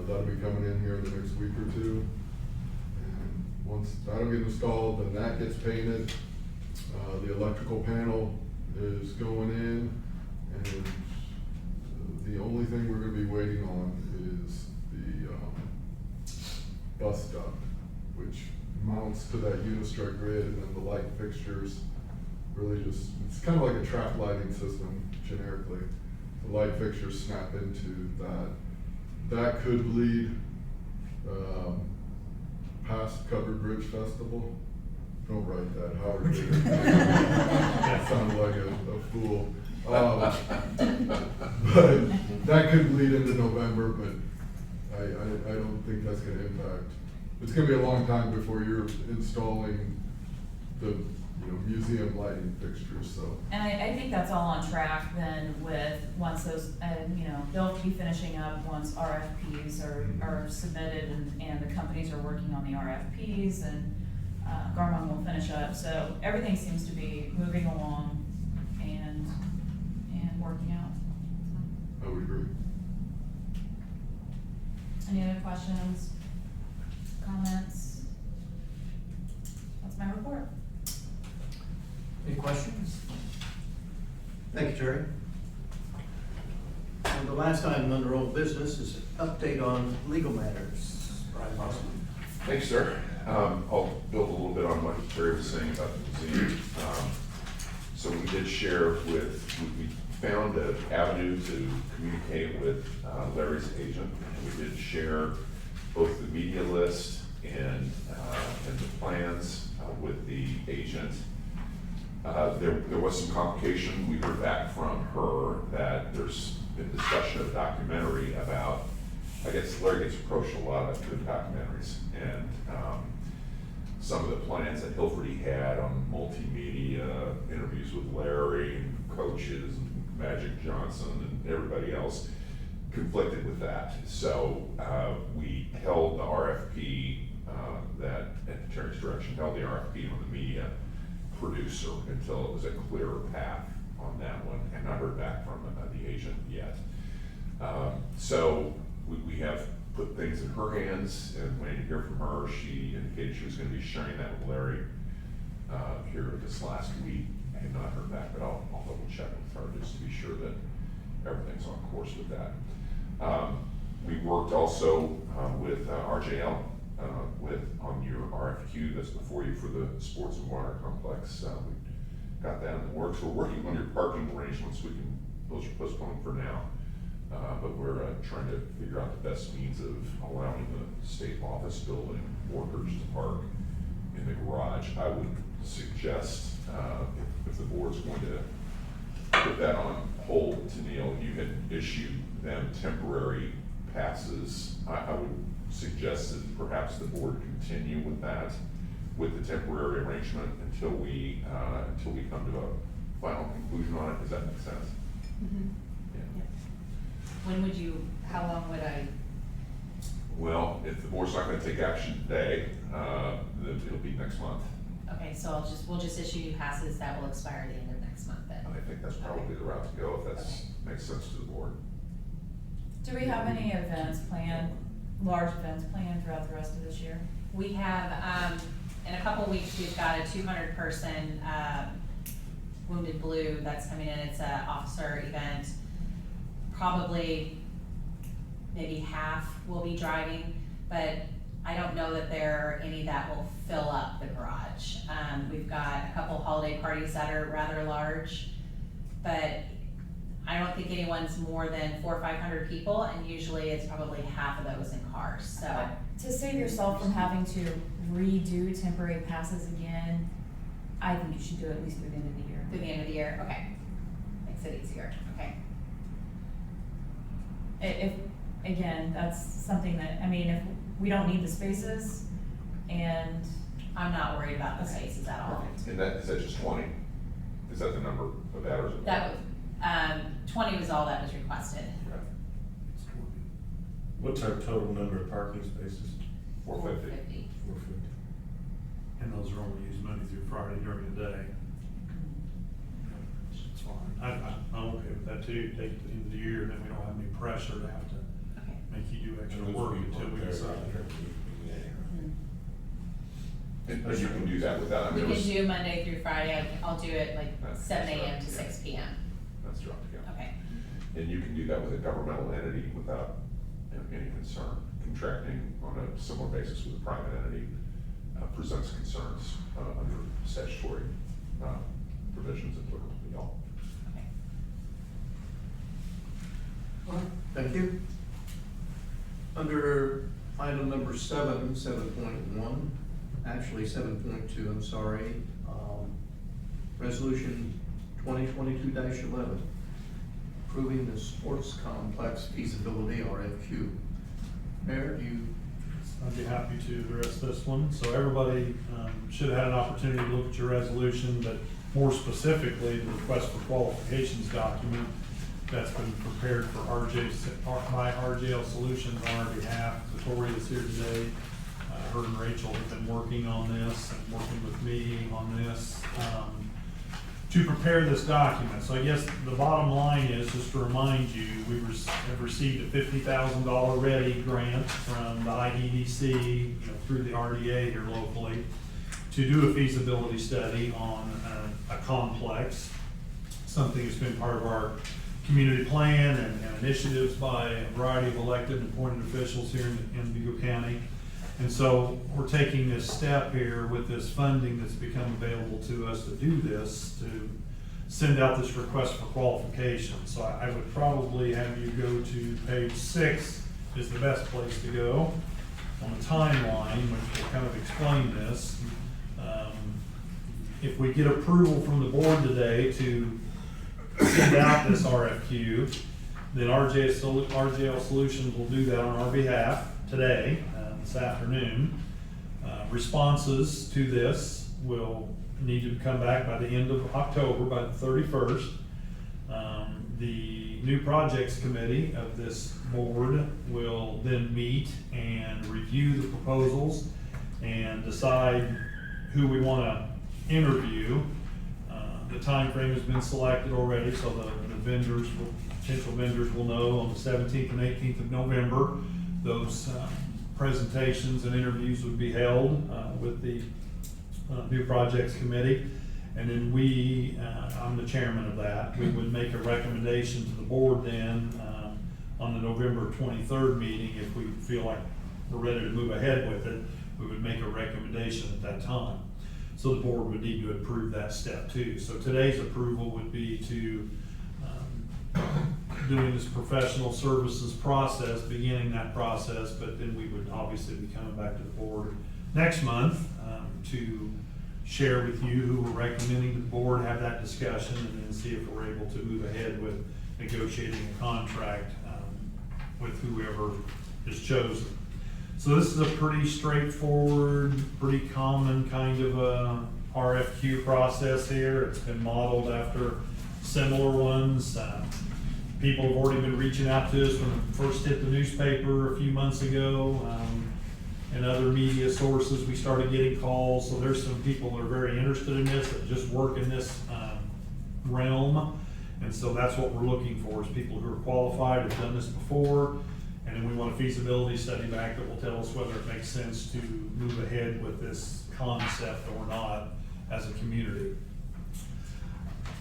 That'll be coming in here in the next week or two. And once that'll get installed, then that gets painted. The electrical panel is going in, and the only thing we're gonna be waiting on is the bus duct, which mounts to that Unistrut grid, and then the light fixtures really just, it's kind of like a trap lighting system generically. The light fixtures snap into that. That could lead past Covered Bridge Festival. Don't write that, Howard did it. That sounded like a fool. But that could lead into November, but I don't think that's gonna impact. It's gonna be a long time before you're installing the, museum lighting fixtures, so. And I think that's all on track then with, once those, they'll be finishing up once RFPs are submitted and the companies are working on the RFPs and Garmon will finish up, so everything seems to be moving along and working out. I would agree. Any other questions, comments? That's my report. Any questions? Thank you, Terry. And the last item under old business is an update on legal matters. Brian Boston. Thanks, sir. I'll build a little bit on what Terry was saying about the museum. So we did share we found an avenue to communicate with Larry's agent. And we did share both the media list and the plans with the agent. There was some complication. We heard back from her that there's been discussion of a documentary about, I guess Larry gets approached a lot of good documentaries, and some of the plans that Hilferty had on multimedia interviews with Larry and coaches and Magic Johnson and everybody else conflicted with that. So we held the RFP that, at Terry's direction, held the RFP on the media producer until it was a clearer path on that one, and not heard back from the agent yet. So we have put things in her hands and waiting to hear from her. She indicated she was going to be sharing that with Larry here this last week. I have not heard back, but I'll double check with her just to be sure that everything's on course with that. We worked also with RJL on your RFQ that's before you for the sports and water complex. We got that in the works. We're working on your parking arrangements. Those are postponed for now. But we're trying to figure out the best means of allowing the state office building workers to park in the garage. I would suggest, if the board's going to put that on hold, to Neil, you can issue them temporary passes. I would suggest that perhaps the board continue with that, with the temporary arrangement until we come to a final conclusion on it. Does that make sense? Mm-hmm. Yeah. How long would I? Well, if the board's not gonna take action today, then it'll be next month. Okay, so we'll just issue you passes that will expire at the end of next month then. And I think that's probably the route to go, if that makes sense to the board. Do we have any events planned large events planned throughout the rest of this year? We have, in a couple weeks, we've got a 200-person Wounded Blue that's coming in. It's a officer event. Probably maybe half will be driving, but I don't know that there are any that will fill up the garage. We've got a couple holiday parties that are rather large, but I don't think anyone's more than 400 or 500 people, and usually it's probably half of those in cars, so. To save yourself from having to redo temporary passes again, I think you should do it at least through the end of the year. Through the end of the year, okay. Makes it easier, okay. If, again, that's something that, I mean, if we don't need the spaces, and I'm not worried about the spaces at all. And that, is that just 20? Is that the number of that or is it? That was, 20 was all that was requested. Okay. What's our total number of parking spaces? 450. 450. And those are only used Monday through Friday during the day. It's fine. I'm okay with that too. Take it to the end of the year, then we don't have any pressure to have to Okay. make you do extra And those work people until we up there decide. during the evening, But you can do that without, I We mean, can it was, do Monday through Friday. I'll do it like That's 7 right, AM to yeah. 6 PM. that's dropped, yeah. Okay. And you can do that with a governmental entity without any concern. Contracting on a similar basis with a private entity presents concerns under statutory provisions applicable to y'all. Okay. All right, thank you. Under item number 7.1, actually 7.2, I'm sorry, resolution 2022-11, approving the sports complex feasibility RFQ. Mayor, do you? I'd be happy to address this one. So everybody should have had an opportunity to look at your resolution, but more specifically, the request for qualifications document that's been prepared for by RJL Solutions on our behalf. Victoria's here today. Her and Rachel have been working on this and working with me on this to prepare this document. So I guess the bottom line is, just to remind you, we have received a $50,000 READY grant from the IEDC, through the RDA here locally, to do a feasibility study on a complex, something that's been part of our community plan and initiatives by a variety of elected and appointed officials here in Vigo County. And so we're taking this step here with this funding that's become available to us to do this, to send out this request for qualification. So I would probably have you go to page 6 is the best place to go on the timeline, which will kind of explain this. If we get approval from the board today to send out this RFQ, then RJL Solutions will do that on our behalf today, this afternoon. Responses to this will need to come back by the end of October, by the 31st. The new projects committee of this board will then meet and review the proposals and decide who we want to interview. The time frame has been selected already, so the potential vendors will know on the 17th and 18th of November. Those presentations and interviews would be held with the new projects committee. And then I'm the chairman of that, we would make a recommendation to the board then on the November 23rd meeting. If we feel like we're ready to move ahead with it, we would make a recommendation at that time. So the board would need to approve that step too. So today's approval would be to doing this professional services process, beginning that process, but then we would obviously be coming back to the board next month to share with you who we're recommending to the board, have that discussion, and then see if we're able to move ahead with negotiating a contract with whoever is chosen. So this is a pretty straightforward, pretty common kind of a RFQ process here. It's been modeled after similar ones. People have already been reaching out to us when it first hit the newspaper a few months ago. And other media sources, we started getting calls. So there's some people that are very interested in this, that just work in this realm. And so that's what we're looking for, is people who are qualified, have done this before, And then we want a feasibility study back that will tell us whether it makes sense to move ahead with this concept or not as a community.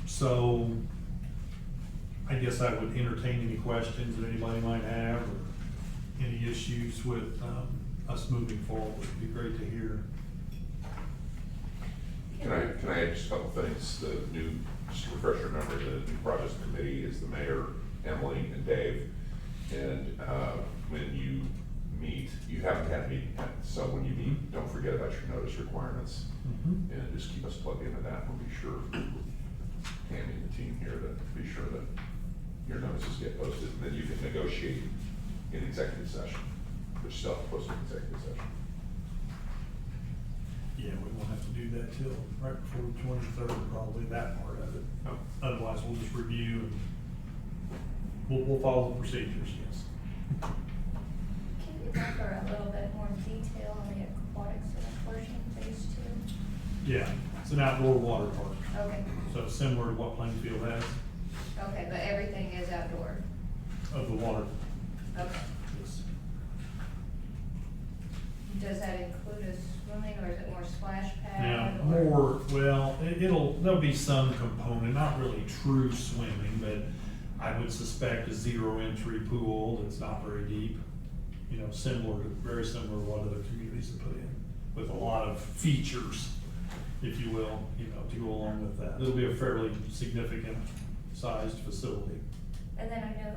So I guess I would entertain any questions that anybody might have, or any issues with us moving forward. It'd be great to hear. Can I add just a couple things? The new, just to refresh your memory, the new project committee is the mayor, Emily, and Dave. And when you meet, you haven't had a meeting yet, so when you meet, don't forget about your notice requirements. Mm-hmm. And just keep us plugged into that. We'll be sure, Tammy and the team here, to be sure that your notices get posted, and then you can negotiate in executive session, which still have to post in executive session. Yeah, we won't have to do that till right before the 23rd, probably, that part of it. Oh. Otherwise, we'll just review and we'll follow the procedures, yes. Can you offer a little bit more detail on the aquatic center portion, phase 2? Yeah, it's an outdoor water park, Okay, so similar to what Plainfield has okay, but everything is outdoor? of the water. Okay. Yes. Does that include a swimming, or is it more splash Now, pad? or- more, well, there'll be some component, not really true swimming, but I would suspect a zero entry pool that's not very deep. You know, very similar to what other communities have put in, with a lot of features, if you will, to go along with that. It'll be a fairly significant sized facility. And then I know,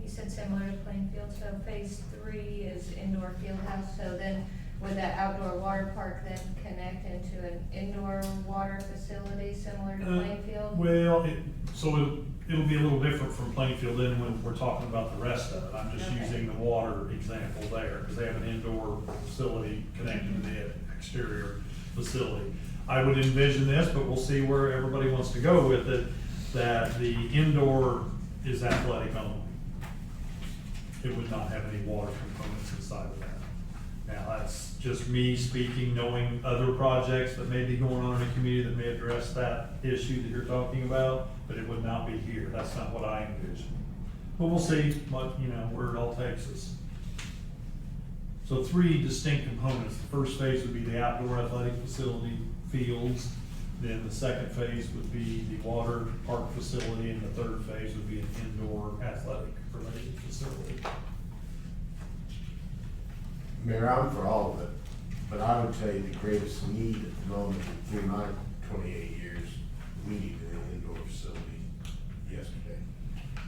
you said similar to Plainfield, so phase 3 is indoor field house, so then would that outdoor water park then connect into an indoor water facility similar to Plainfield? Well, it'll be a little different from Plainfield then when we're talking about the rest of it. I'm just Okay. using the water example there, because they have an indoor facility connected to the exterior facility. I would envision this, but we'll see where everybody wants to go with it, that the indoor is athletic only. It would not have any water components inside of that. Now, that's just me speaking, knowing other projects that may be going on in the community that may address that issue that you're talking about, but it would not be here. That's not what I envision. But we'll see what, where it all takes us. So 3 distinct components. The first phase would be the outdoor athletic facility fields. Then the second phase would be the water park facility, and the third phase would be an indoor athletic related facility. Mayor, I'm for all of it, but I would tell you the greatest need at the moment, through my 28 years, we need an indoor facility yesterday.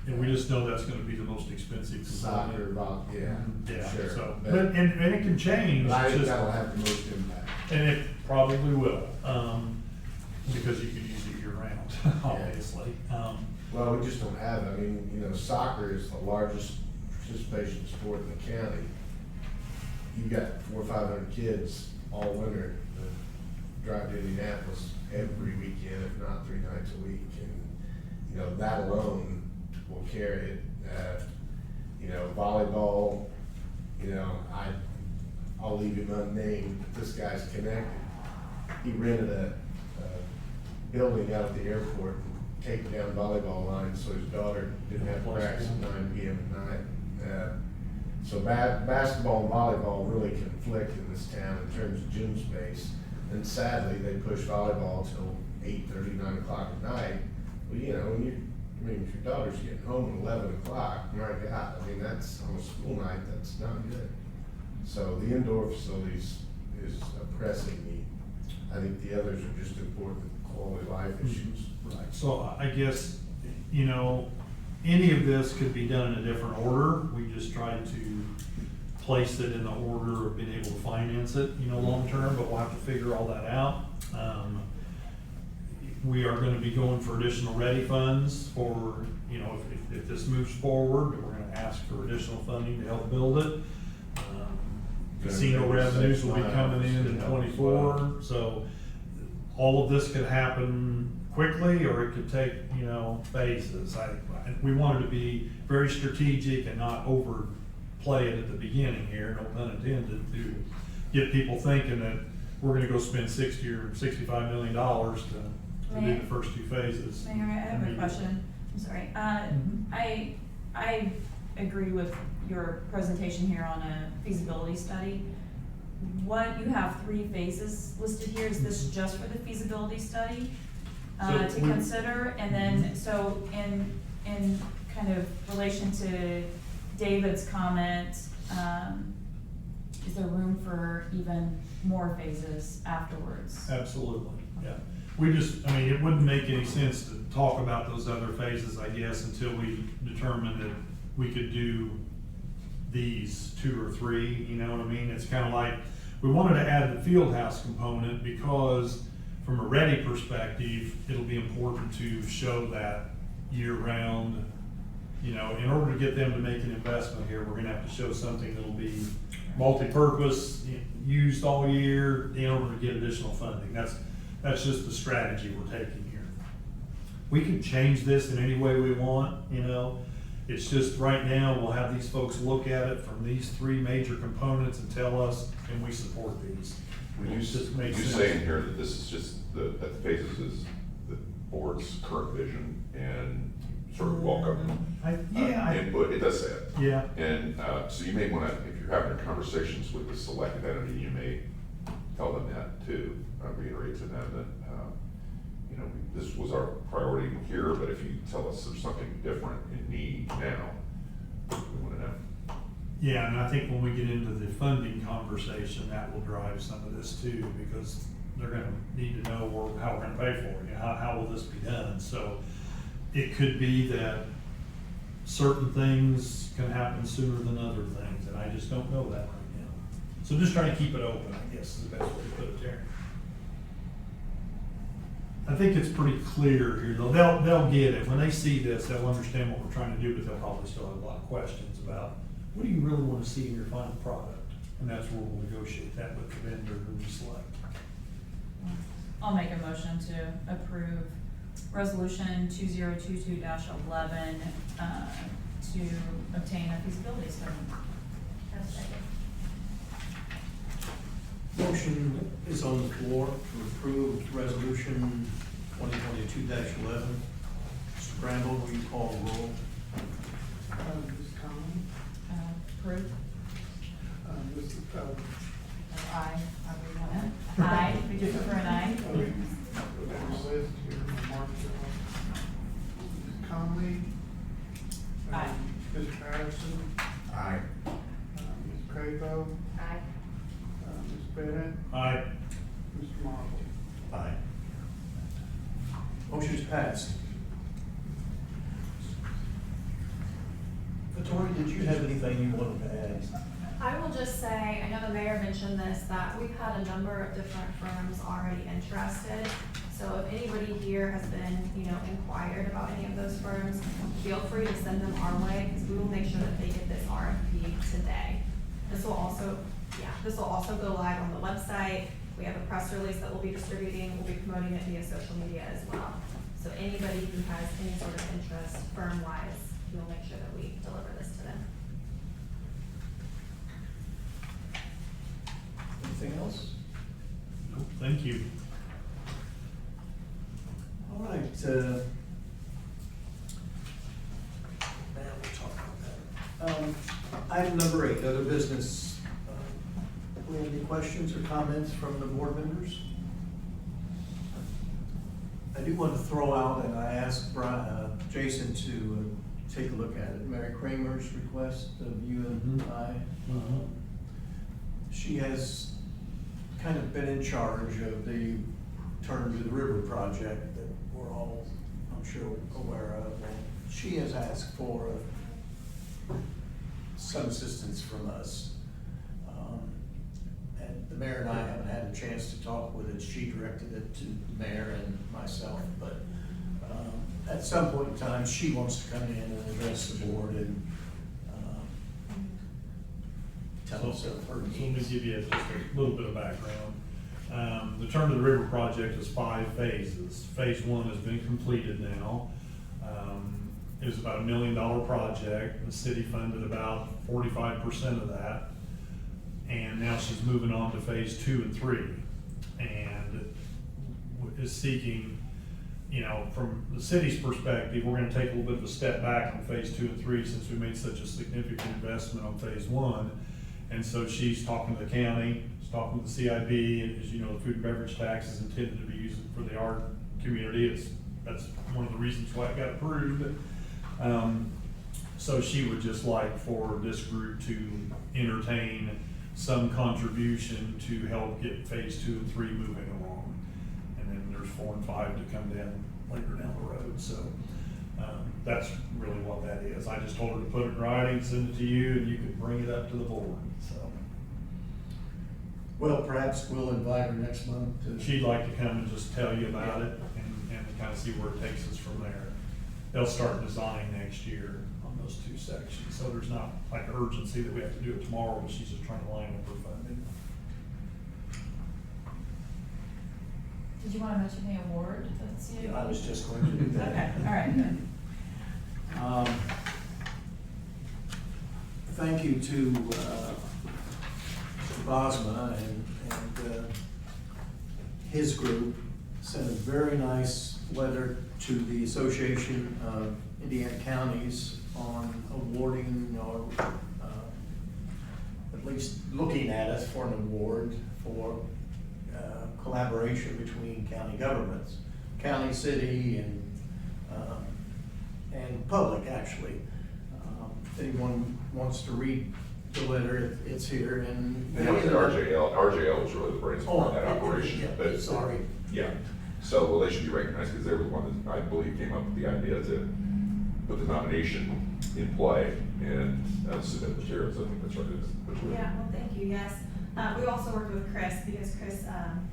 And we just know that's gonna be the most expensive Soccer, component. yeah, Yeah, sure. so, But and it can change. but I it's think just- that'll have the most impact. And it probably will, because you can use it year round, obviously. Well, we just don't have, I mean, soccer is the largest participation sport in the county. You've got 400 or 500 kids all winter that drive to Indianapolis every weekend, if not 3 nights a week. And, that alone will carry it. Volleyball, I'll leave him unnamed, but this guy's connected. He rented a building out at the airport and taped down volleyball lines so his daughter didn't have to practice at 9 p.m. at night. So basketball and volleyball really conflict in this town in terms of gym space. And sadly, they push volleyball till 8:30, 9 o'clock at night. Well, if your daughter's getting home at 11 o'clock, my God, that's on a school night, that's not good. So the indoor facilities is a pressing need. I think the others are just important quality of life issues. Right, so I guess, any of this could be done in a different order. We just tried to place it in the order of being able to finance it, long term, but we'll have to figure all that out. We are gonna be going for additional ready funds for, if this moves forward, we're gonna ask for additional funding to help build it. Casino revenues will be coming in 24, so all of this could happen quickly, or it could take, phases. We wanted to be very strategic and not overplay it at the beginning here, no pun intended, to get people thinking that we're gonna go spend $60 or $65 million to do Mayor? the first 2 phases. Mayor, I have a question, I'm sorry. Mhm. I agree with your presentation here on a feasibility study. What, you have 3 phases listed here, is this just for the feasibility study? So To we- consider, and then, so in kind of relation to David's comment, is there room for even more phases afterwards? Absolutely, yeah. We just, I mean, it wouldn't make any sense to talk about those other phases, I guess, until we determined that we could do these 2 or 3, you know what I mean? It's kind of like, we wanted to add the field house component because from a ready perspective, it'll be important to show that year round. You know, in order to get them to make an investment here, we're gonna have to show something that'll be multi-purpose, used all year in order to get additional funding. That's just the strategy we're taking here. We can change this in any way we want, you know. It's just right now, we'll have these folks look at it from these 3 major components and tell us, can we support these? Would you, Just makes you sense. say in here that this is just that the phases is the board's current vision and sort of welcome input, it does say it. Yeah, And, so you may wanna, if you're having conversations with the selected entity, you may tell them that too, reiterate to them that, you know, this was our priority here, but if you tell us there's something different in need now, we wanna know. yeah, and I think when we get into the funding conversation, that will drive some of this too, because they're gonna need to know how we're gonna pay for it, you know, how will this be done? So it could be that certain things can happen sooner than other things, and I just don't know that right now. So just trying to keep it open, I guess, is the best way to put it there. I think it's pretty clear here, though. They'll get it. When they see this, they'll understand what we're trying to do, but they'll probably still have a lot of questions about, what do you really want to see in your final product? And that's where we'll negotiate that with the vendor who we select. I'll make a motion to approve resolution 2022-11, to obtain a feasibility study. That's second. Motion is on the floor to approve resolution 2022-11. Mr. Bramble, will you call the roll? Ms. Conlon, Approve? Ms. Aye. Aye, we do prefer an aye. List here, Mark, Ms. Conley. Aye. Mr. Patterson, Aye. Ms. Crabo, Aye. Ms. Bennett, Aye. Mr. Marvel. Aye. Motion's passed. Victoria, did you have anything you wanted to add? I will just say, I know the mayor mentioned this, that we've had a number of different firms already interested. So if anybody here has been, inquired about any of those firms, feel free to send them our way, because we will make sure that they get this RFP today. This will also go live on the website. We have a press release that we'll be distributing. We'll be promoting it via social media as well. So anybody who has any sort of interest firm-wise, we'll make sure that we deliver this to them. Anything else? Nope, thank you. All right, now we'll talk about that. Item number 8, other business. Do we have any questions or comments from the board members? I do want to throw out, and I asked Jason to take a look at it, Mary Kramer's request of you and I. She has kind of been in charge of the Turn to the River project that we're all, I'm sure, aware of. And she has asked for some assistance from us. And the mayor and I haven't had a chance to talk with it. She directed it to the mayor and myself, but at some point in time, she wants to come in and address the board and tell us of her So let me needs. give you just a little bit of background. The Turn to the River project is 5 phases. Phase 1 has been completed now. It was about $1 million project. The city funded about 45% of that. And now she's moving on to phase 2 and 3, and is seeking you know, from the city's perspective, we're gonna take a little bit of a step back on phase 2 and 3 since we made such a significant investment on phase 1. And so she's talking to the county, she's talking to the CIB, and as you know, the food and beverage tax is intended to be used for the art community. That's one of the reasons why it got approved. So she would just like for this group to entertain some contribution to help get phase 2 and 3 moving along. And then there's 4 and 5 to come down later down the road, so, that's really what that is. I just told her to put it in writing, send it to you, and you could bring it up to the board, so. Well, perhaps we'll invite her next month to. She'd like to come and just tell you about it and kind of see where it takes us from there. They'll start design next year on those 2 sections, so there's not like an urgency that we have to do it tomorrow, but she's just trying to line up her funding. Did you want to mention the award that's CIB? I was just going to do that. Okay, all right, good. Thank you to Mr. Bosma and his group. Sent a very nice letter to the Association of Indiana Counties on awarding or at least looking at us for an award for collaboration between county governments, county, city, and public, actually. If anyone wants to read the letter, it's here, and. And that was the RJL was really the brains behind that operation. Yeah, But- sorry. Yeah, so, well, they should be recognized because they were the one that I believe came up with the idea to put the nomination in play and submit materials. I think that's right. Yeah, well, thank you, yes. We also worked with Chris because Chris,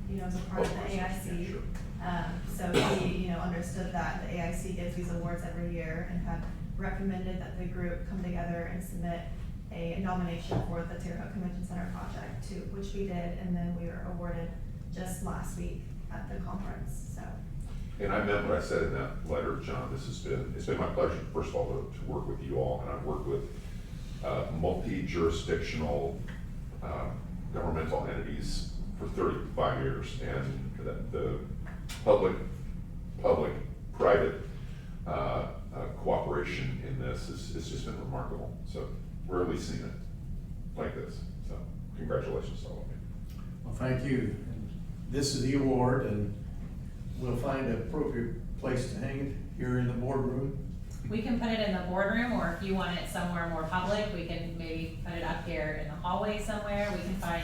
you know, is a part of the AIC. Sure. So he, you know, understood that the AIC gives these awards every year and had recommended that the group come together and submit a nomination for the Terre Haute Convention Center project too, which we did, and then we were awarded just last week at the conference, so. And I meant what I said in that letter, John. It's been my pleasure, first of all, to work with you all, and I've worked with multi-jurisdictional governmental entities for 35 years, and the public-private cooperation in this has just been remarkable. So rarely seen it like this. So congratulations to all of you. Well, thank you. This is the award, and we'll find an appropriate place to hang it here in the boardroom. We can put it in the boardroom, or if you want it somewhere more public, we can maybe put it up here in the hallway somewhere. We can find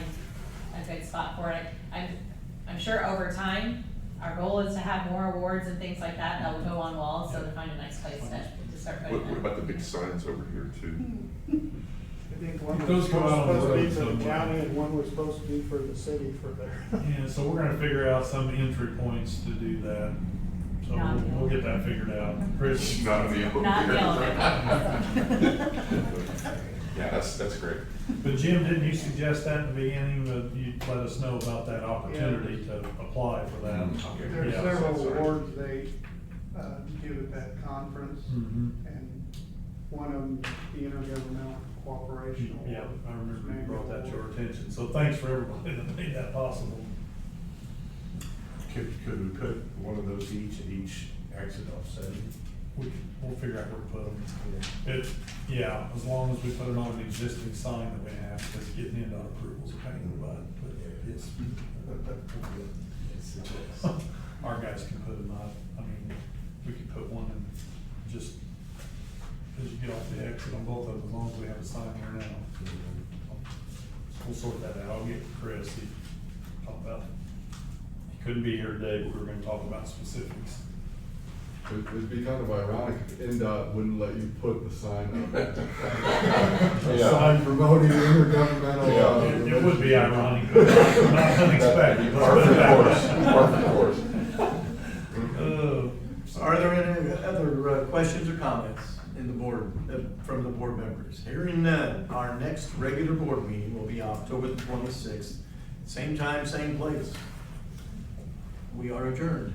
a good spot for it. I'm sure over time, our goal is to have more awards and things like that will go on walls, so to find a nice place to start putting What them. about the big signs over here too? I think one Those was go out on the supposed to be road for the somewhere. county and one was supposed to be for the city for their. Yeah, so we're gonna figure out some entry points to do that. So we'll get that figured out. Chris? Not on the envelope. Not Yeah, that's great. But Jim, didn't you suggest that in the beginning, that you'd let us know about that opportunity to apply for that? Okay. There are Yeah. several Sorry. awards they give at that conference, Mhm. and one of them, the Intergovernmental Cooperation Award. Yeah, I remember you brought that to our attention, so thanks for everybody that made that possible. Could we put one of those each at each exit offsetting? We'll figure out where to put them. Yeah, as long as we put it on an existing sign that we have, because getting into approvals a pain in the butt, but yes. Our guys can put them up, I mean, we could put one in just as you get off the exit on both of them, as long as we have a sign there now. We'll sort that out, I'll get Chris, he couldn't be here today, but we were gonna talk about specifics. It'd be kind of ironic if NDOT wouldn't let you put the sign up. A Yeah. sign promoting intergovernmental. It would be ironic, but not unexpected. Par for the course, par for the course. Are there any other questions or comments in the board, from the board members? Hearing none, our next regular board meeting will be October the 26th, same time, same place. We are adjourned.